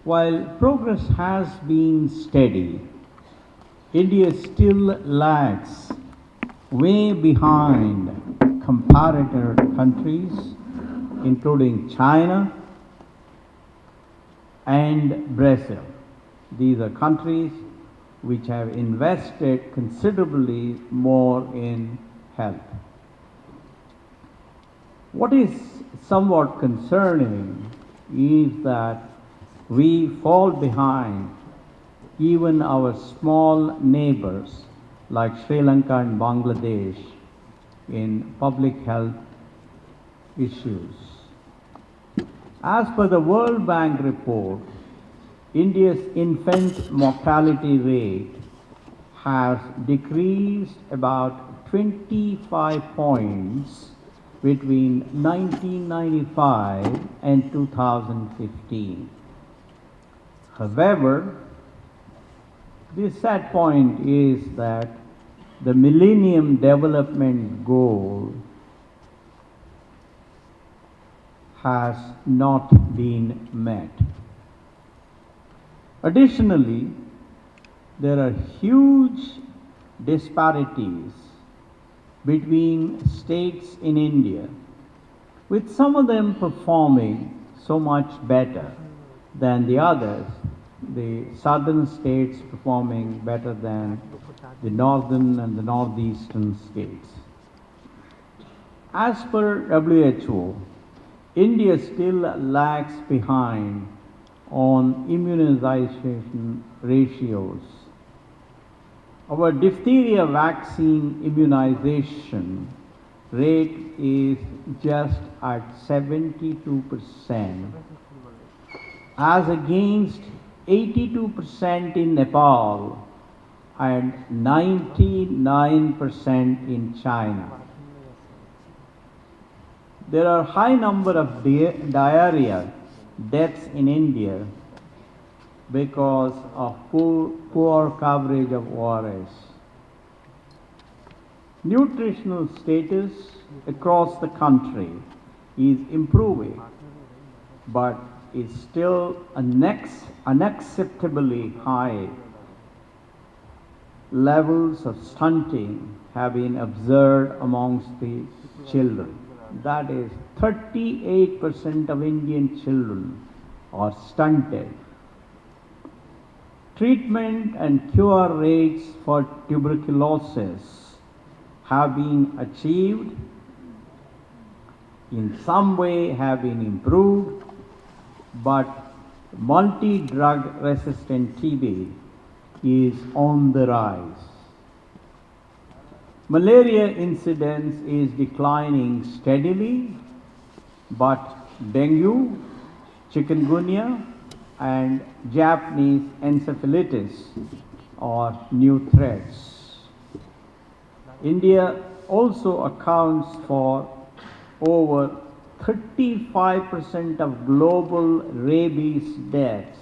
While progress has been steady, India still lags way behind comparator countries, including China and Brazil. These are countries which have invested considerably more in health. What is somewhat concerning is that we fall behind even our small neighbors like Sri Lanka and Bangladesh in public health issues. As per the World Bank report, India's infant mortality rate has decreased about 25 points between 1995 and 2015. However, the sad point is that the Millennium Development Goal has not been met. Additionally, there are huge disparities between states in India, with some of them performing so much better than the others, the southern states performing better than the northern and the northeastern states. As per WHO, India still lags behind on immunization ratios. Our diphtheria vaccine immunization rate is just at 72%, as against 82% in Nepal and 99% in China. There are high number of diarrhea deaths in India because of poor coverage of ORS. Nutritional status across the country is improving, but is still unacceptably high. Levels of stunting have been observed amongst the children. That is, 38% of Indian children are stunted. Treatment and cure rates for tuberculosis have been achieved, in some way have been improved, but multi-drug resistant TB is on the rise. Malaria incidence is declining steadily, but dengue, chikungunya, and Japanese encephalitis are new threats. India also accounts for over 35% of global rabies deaths.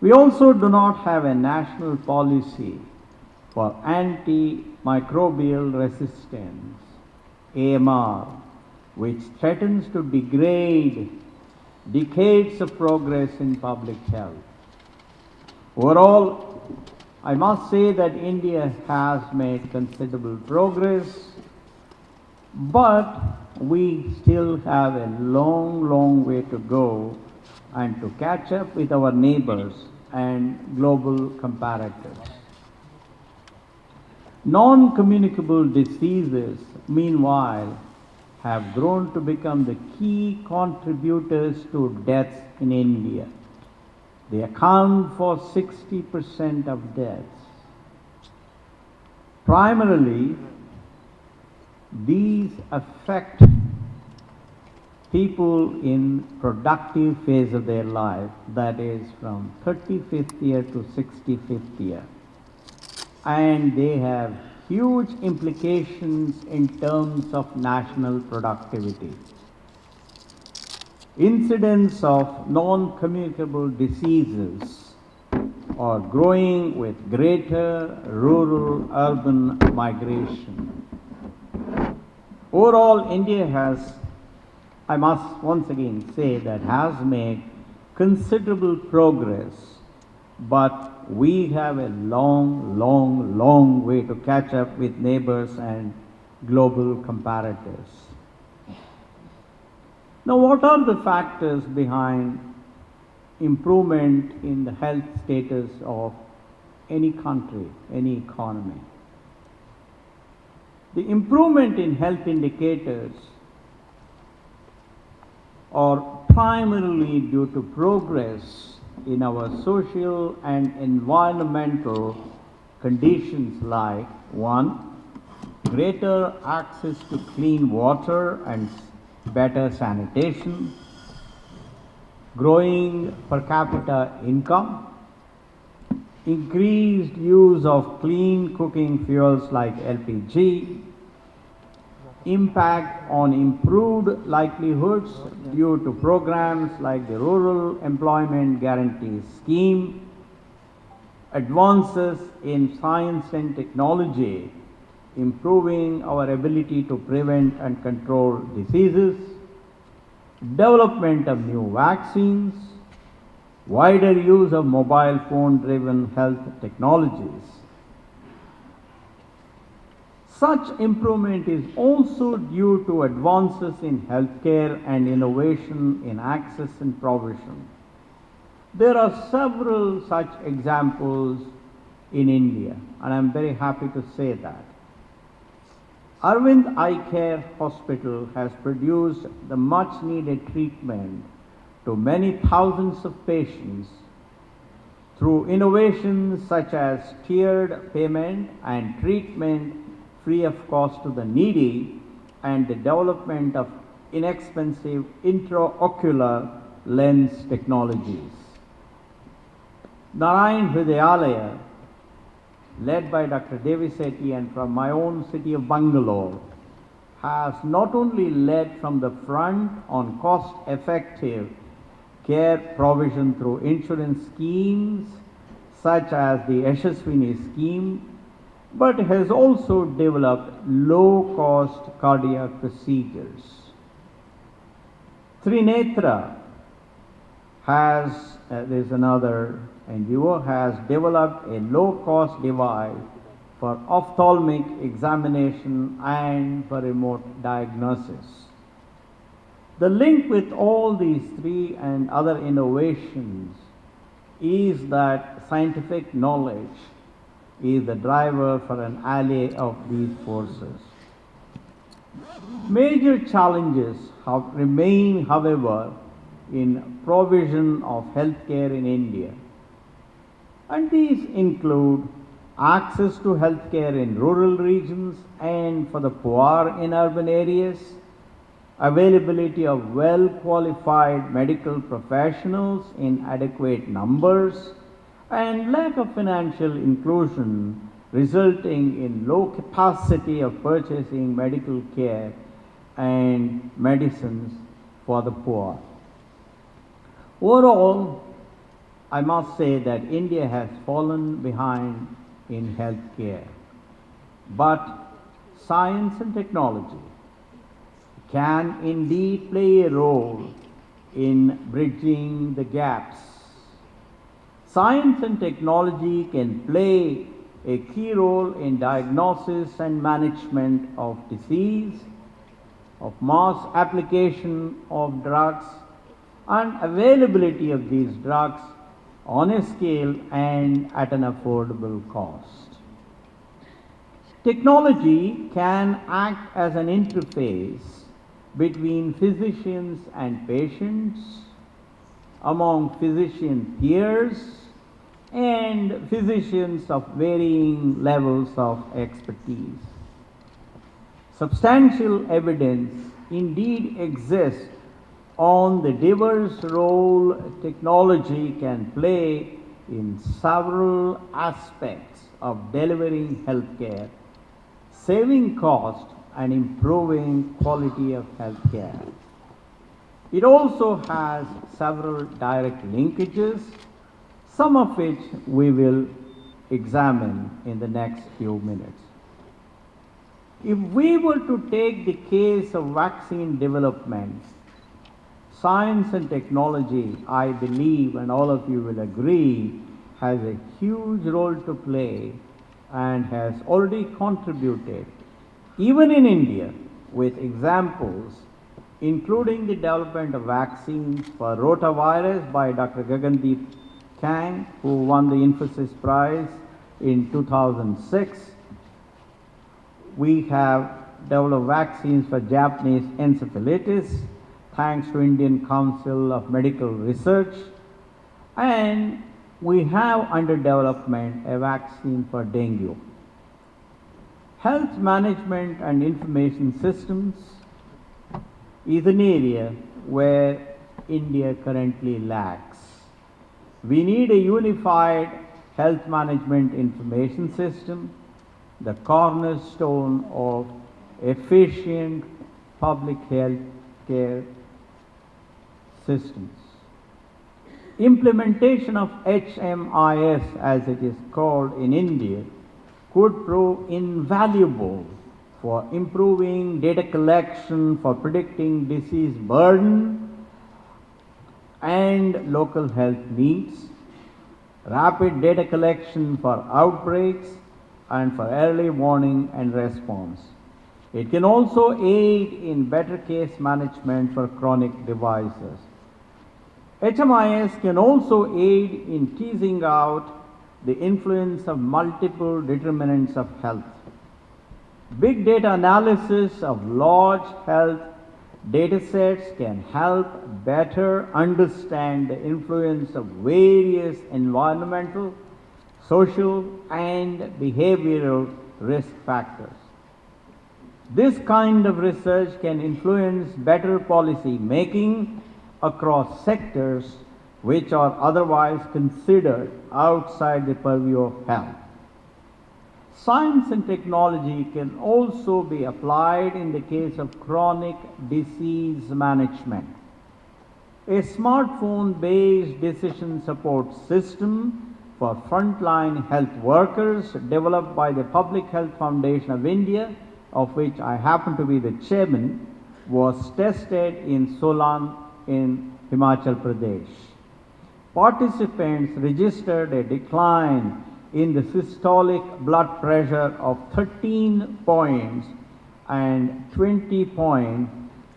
We also do not have a national policy for antimicrobial resistance, AMR, which threatens to degrade decades of progress in public health. Overall, I must say that India has made considerable progress, but we still have a long way to go and to catch up with our neighbors and global comparators. Non-communicable diseases, meanwhile, have grown to become the key contributors to deaths in India. They account for 60% of deaths. Primarily, these affect people in productive phase of their life, that is from 35th year to 65th year. And they have huge implications in terms of national productivity. Incidence of non-communicable diseases are growing with greater rural-urban migration. Overall, India has, I must once again say, that has made considerable progress, but we have a long way to catch up with neighbors and global comparators. Now, what are the factors behind improvement in the health status of any country, any economy? The improvement in health indicators are primarily due to progress in our social and environmental conditions like 1. Greater access to clean water and better sanitation, growing per capita income, increased use of clean cooking fuels like LPG, impact on improved livelihoods due to programs like the Rural Employment Guarantee Scheme, advances in science and technology, improving our ability to prevent and control diseases, development of new vaccines, wider use of mobile phone-driven health technologies. Such improvement is also due to advances in healthcare and innovation in access and provision. There are several such examples in India, and I'm very happy to say that. Arvind Eye Care Hospital has produced the much needed treatment to many thousands of patients through innovations such as tiered payment and treatment free of cost to the needy, and the development of inexpensive intraocular lens technologies. Narayana Murthy, led by Dr. Devi Sethi and from my own city of Bangalore, has not only led from the front on cost-effective care provision through insurance schemes such as the Yashaswini scheme, but has also developed low-cost cardiac procedures. Trinetra there's another NGO, has developed a low-cost device for ophthalmic examination and for remote diagnosis. The link with all these three and other innovations is that scientific knowledge is the driver for an ally of these forces. Major challenges remain, however, in provision of healthcare in India. And these include access to healthcare in rural regions and for the poor in urban areas, availability of well-qualified medical professionals in adequate numbers, and lack of financial inclusion resulting in low capacity of purchasing medical care and medicines for the poor. Overall, I must say that India has fallen behind in healthcare, but science and technology can indeed play a role in bridging the gaps. Science and technology can play a key role in diagnosis and management of disease, of mass application of drugs, and availability of these drugs on a scale and at an affordable cost. Technology can act as an interface between physicians and patients, among physician peers, and physicians of varying levels of expertise. Substantial evidence indeed exists on the diverse role technology can play in several aspects of delivering healthcare, saving cost, and improving quality of healthcare. It also has several direct linkages, some of which we will examine in the next few minutes. If we were to take the case of vaccine development, Science and technology, I believe, and all of you will agree, has a huge role to play and has already contributed, even in India, with examples including the development of vaccines for rotavirus by Dr. Gagandeep Kang, who won the Infosys Prize in 2006. We have developed vaccines for Japanese encephalitis, thanks to Indian Council of Medical Research, and we have under development a vaccine for dengue. Health management and information systems is an area where India currently lacks. We need a unified health management information system, the cornerstone of efficient public health care systems. Implementation of HMIS, as it is called in India, could prove invaluable for improving data collection, for predicting disease burden and local health needs, rapid data collection for outbreaks, and for early warning and response. It can also aid in better case management for chronic devices. HMIS can also aid in teasing out the influence of multiple determinants of health. Big data analysis of large health data sets can help better understand the influence of various environmental, social, and behavioral risk factors. This kind of research can influence better policy making across sectors which are otherwise considered outside the purview of health. Science and technology can also be applied in the case of chronic disease management. A smartphone-based decision support system for frontline health workers developed by the Public Health Foundation of India, of which I happen to be the chairman, was tested in Solan in Himachal Pradesh. Participants registered a decline in the systolic blood pressure of 13 points and 20 points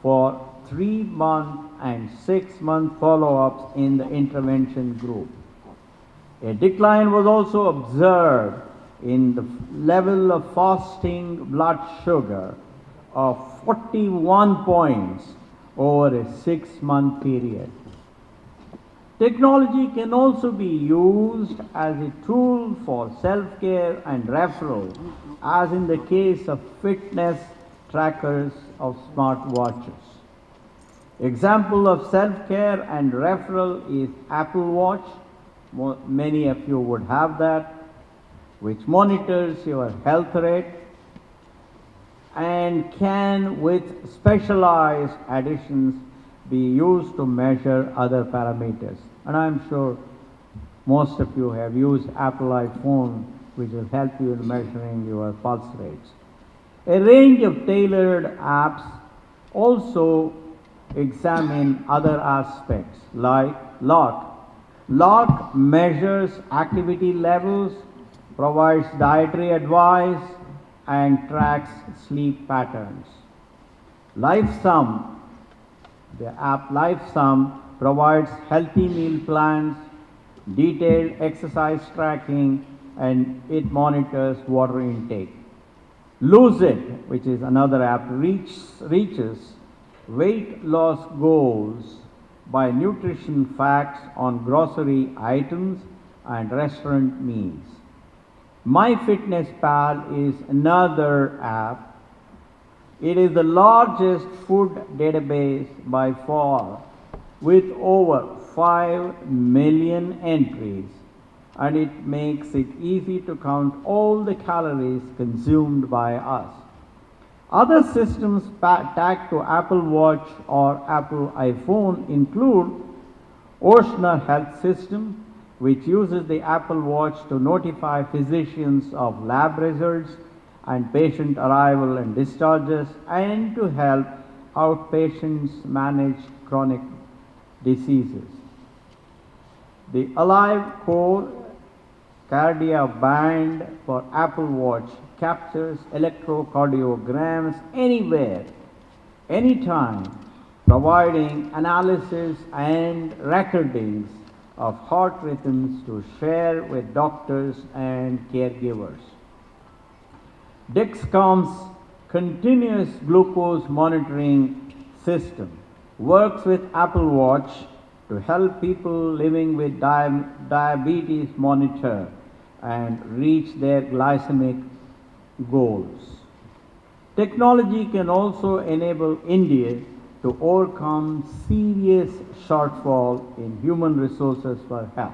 for 3-month and 6-month follow-ups in the intervention group. A decline was also observed in the level of fasting blood sugar of 41 points over a 6-month period. Technology can also be used as a tool for self-care and referral, as in the case of fitness trackers of smartwatches. Example of self-care and referral is Apple Watch. Many of you would have that, which monitors your health rate and can, with specialized additions, be used to measure other parameters. And I'm sure most of you have used Apple iPhone, which will help you in measuring your pulse rates. A range of tailored apps also examine other aspects like Lock. Lock measures activity levels, provides dietary advice, and tracks sleep patterns. LifeSum, the app LifeSum, provides healthy meal plans, detailed exercise tracking, and it monitors water intake. Lose It, which is another app, reaches weight loss goals by nutrition facts on grocery items and restaurant meals. MyFitnessPal is another app. It is the largest food database by far, with over 5 million entries, and it makes it easy to count all the calories consumed by us. Other systems tagged to Apple Watch or Apple iPhone include Oshna Health System, which uses the Apple Watch to notify physicians of lab results and patient arrival and discharges, and to help outpatients manage chronic diseases. The Alive Core cardiac band for Apple Watch captures electrocardiograms anywhere, anytime, providing analysis and recordings of heart rhythms to share with doctors and caregivers. Dexcom's continuous glucose monitoring system works with Apple Watch to help people living with diabetes monitor and reach their glycemic goals. Technology can also enable India to overcome serious shortfall in human resources for health.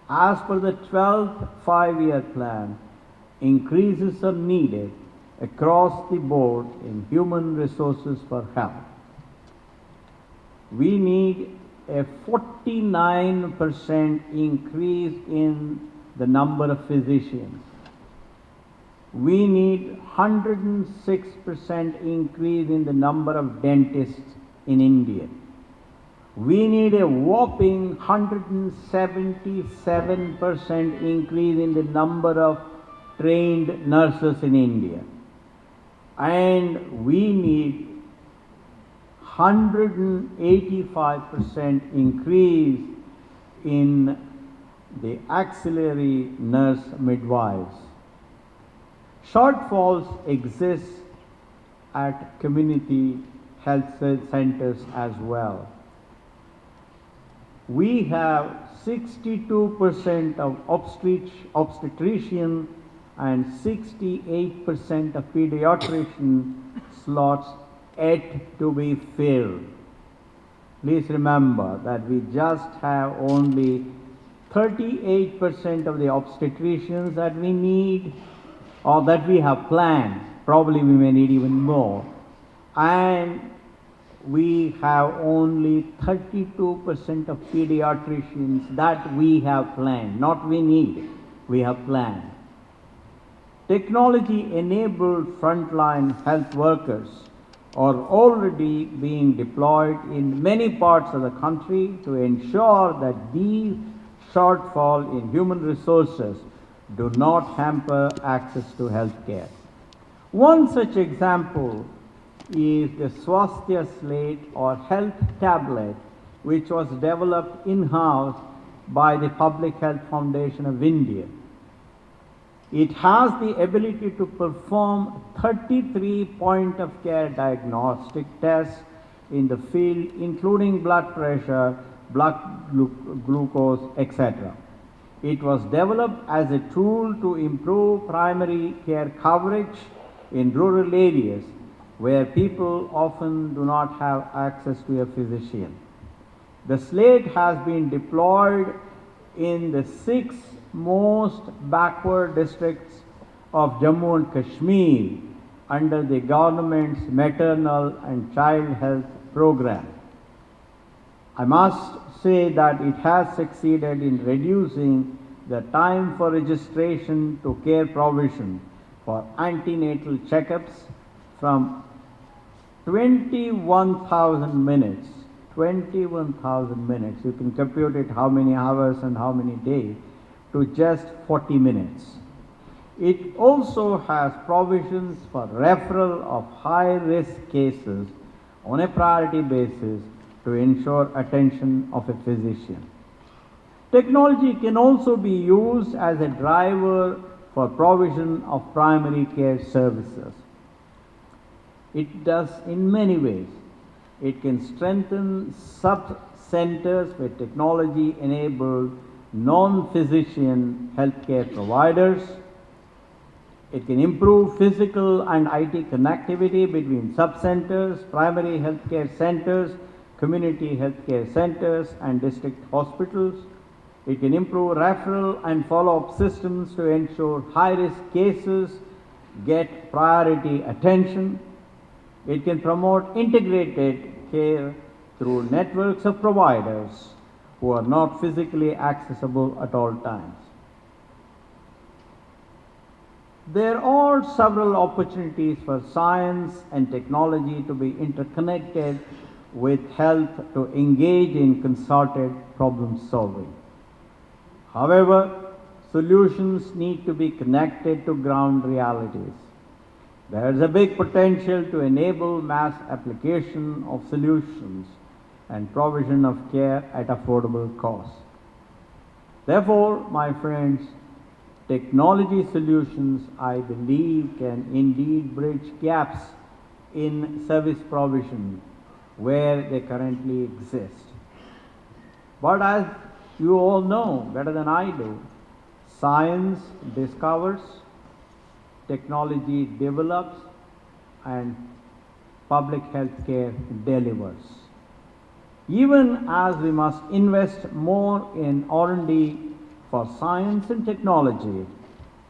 As per the 12th five-year plan, increases are needed across the board in human resources for health. We need a 49% increase in the number of physicians. We need 106% increase in the number of dentists in India. We need a whopping 177% increase in the number of trained nurses in India. And we need 185% increase in the auxiliary nurse midwives. Shortfalls exist at community health centers as well. We have 62% of obstetrician and 68% of pediatrician slots yet to be filled. Please remember that we just have only 38% of the obstetricians that we need or that we have planned. Probably we may need even more. And we have only 32% of pediatricians that we have planned, not we need, we have planned. Technology-enabled frontline health workers are already being deployed in many parts of the country to ensure that these shortfall in human resources do not hamper access to health care. One such example is the Swasthya Slate or health tablet, which was developed in-house by the Public Health Foundation of India. It has the ability to perform 33 point-of-care diagnostic tests in the field, including blood pressure, blood glucose, etc. It was developed as a tool to improve primary care coverage in rural areas where people often do not have access to a physician. The slate has been deployed in the 6 most backward districts of Jammu and Kashmir under the government's maternal and child health program. I must say that it has succeeded in reducing the time for registration to care provision for antenatal checkups from 21,000 minutes, you can compute it how many hours and how many days, to just 40 minutes. It also has provisions for referral of high-risk cases on a priority basis to ensure attention of a physician. Technology can also be used as a driver for provision of primary care services. It does in many ways. It can strengthen sub-centers with technology-enabled non-physician healthcare providers. It can improve physical and IT connectivity between sub-centers, primary healthcare centers, community healthcare centers, and district hospitals. It can improve referral and follow-up systems to ensure high-risk cases get priority attention. It can promote integrated care through networks of providers who are not physically accessible at all times. There are several opportunities for science and technology to be interconnected with help to engage in concerted problem solving. However, solutions need to be connected to ground realities. There is a big potential to enable mass application of solutions and provision of care at affordable cost. Therefore, my friends, technology solutions, I believe, can indeed bridge gaps in service provision where they currently exist. But as you all know better than I do, science discovers, technology develops, and public health care delivers. Even as we must invest more in R&D for science and technology,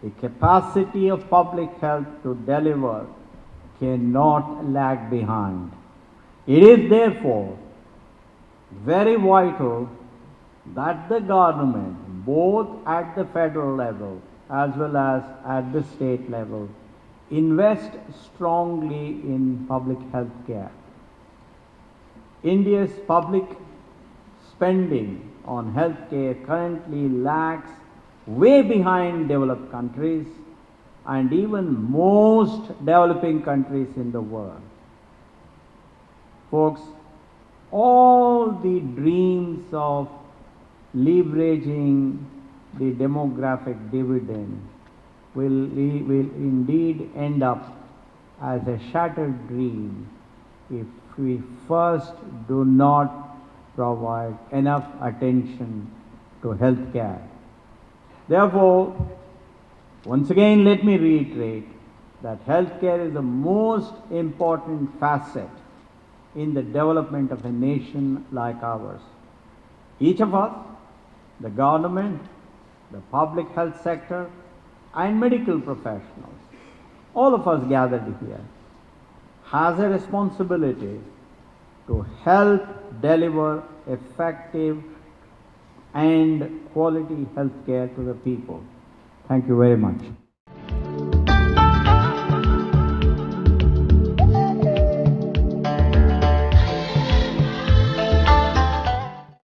the capacity of public health to deliver cannot lag behind. It is therefore very vital that the government, both at the federal level as well as at the state level, invest strongly in public health care. India's public spending on healthcare currently lags way behind developed countries and even most developing countries in the world. Folks, all the dreams of leveraging the demographic dividend will indeed end up as a shattered dream if we first do not provide enough attention to health care. Therefore, once again, let me reiterate that healthcare is the most important facet in the development of a nation like ours. Each of us, the government, the public health sector, and medical professionals, all of us gathered here, has a responsibility to help deliver effective and quality health care to the people. Thank you very much.